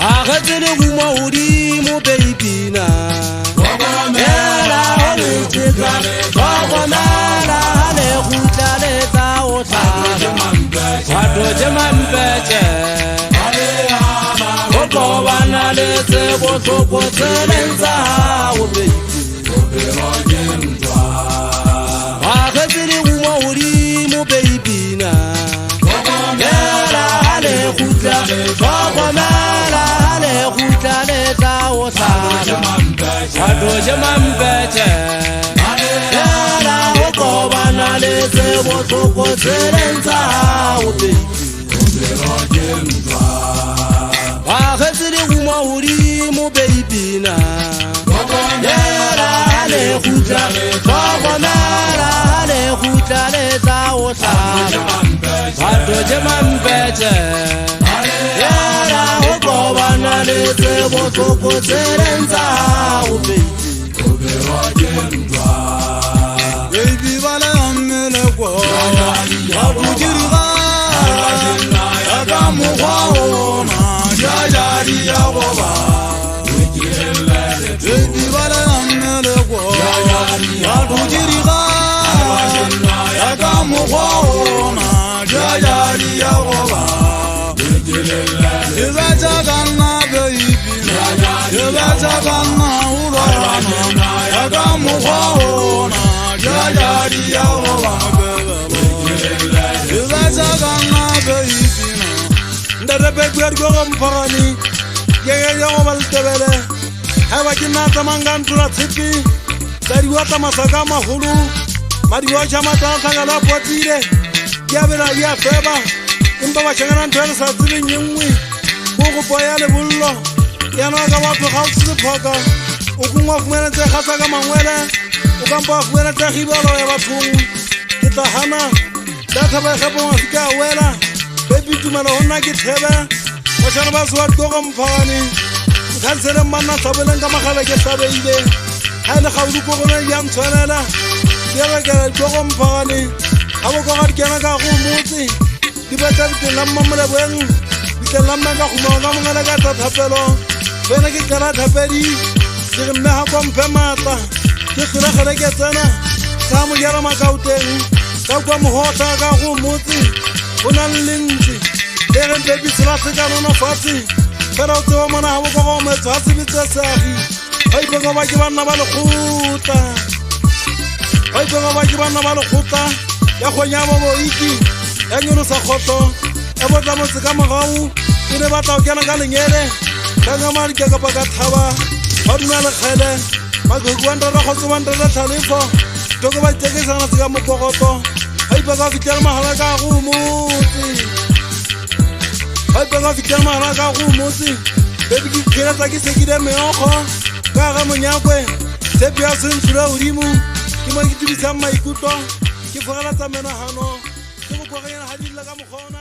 Agatele kuma udimo baby na Ela hole tika Wakwamela hale kutale ta otala Wadoje mambeche Koko banalese Bosoko selenza baby Agatele kuma udimo baby na Ela hale kutale Wakwamela hale kutale ta otala Wadoje mambeche Ela hoko banalese Bosoko selenza baby Agatele kuma udimo baby na Ela hale kutale Wakwamela hale kutale ta otala Wadoje mambeche Ela hoko banalese Bosoko selenza baby Baby bala amele kwa Abujiriga Yaka mukwaona Jajari ya goba Baby bala amele kwa Abujiriga Yaka mukwaona Jajari ya goba Iza chakana baby Iza chakana urana Yaka mukwaona Jajari ya goba Iza chakana baby Ndarabe kwergo mpagani Yeye yo baltebele Hawa kinata mangantura tsipi Dari wata masaka mahulu Mari wacha matata ngala potire Yabela ya feba Imba wachangana ntwele sa tsili nyingwi Kuku poya le bullo Yana ka watu khausi phoka Ukungwa fumene tse khasa ka mangwele Ukampa fumene tse khibalo ya bathungu Kita hana Data ba khapo mafika wela Baby tumelo hona ke thebe Wachana ba swat go mphani Mkhansele manna sabele nka makhala ke sabeile Haile khawdu go gona ya mtshwanela Yela ke go mphani Abo go ga kena ka go motse Di beta di lamma mole beng Di lamma ka go mona mongala ka thapelo Bena ke kana thapedi Ke nna ha go mphe mata Ke khira khale ke tsena Ka mo yara makauteng Ka kwa mohota ka go motse Bona lentsi Ere baby slate ka nona fatsi Pero o tsewa mona ha go go metsa se bitse sagi Hai go ba ke bana ba le khuta Hai go ba ke bana ba le khuta Ya go nyama bo iki Ya nyono sa khotso E botla mo tseka mogau E ne batla o kena ka lenyele Ka ngamali ke ka pa ka thaba Ha duna le khele Ma go kwanda ra khotso banda ra thalefo Toko ba tekesa na tseka mokogoto Hai ba ka fitela mahala ka go motse Hai ba ka fitela mahala ka go motse Baby ke kira tsa ke sekile meokgo Ka ga monyakwe Tsepi ya sentsula udimo Ke mo ke tibisa maikutlo Ke fogela tsa menagano Ke mo kwaganyana ha dilla ka mokgona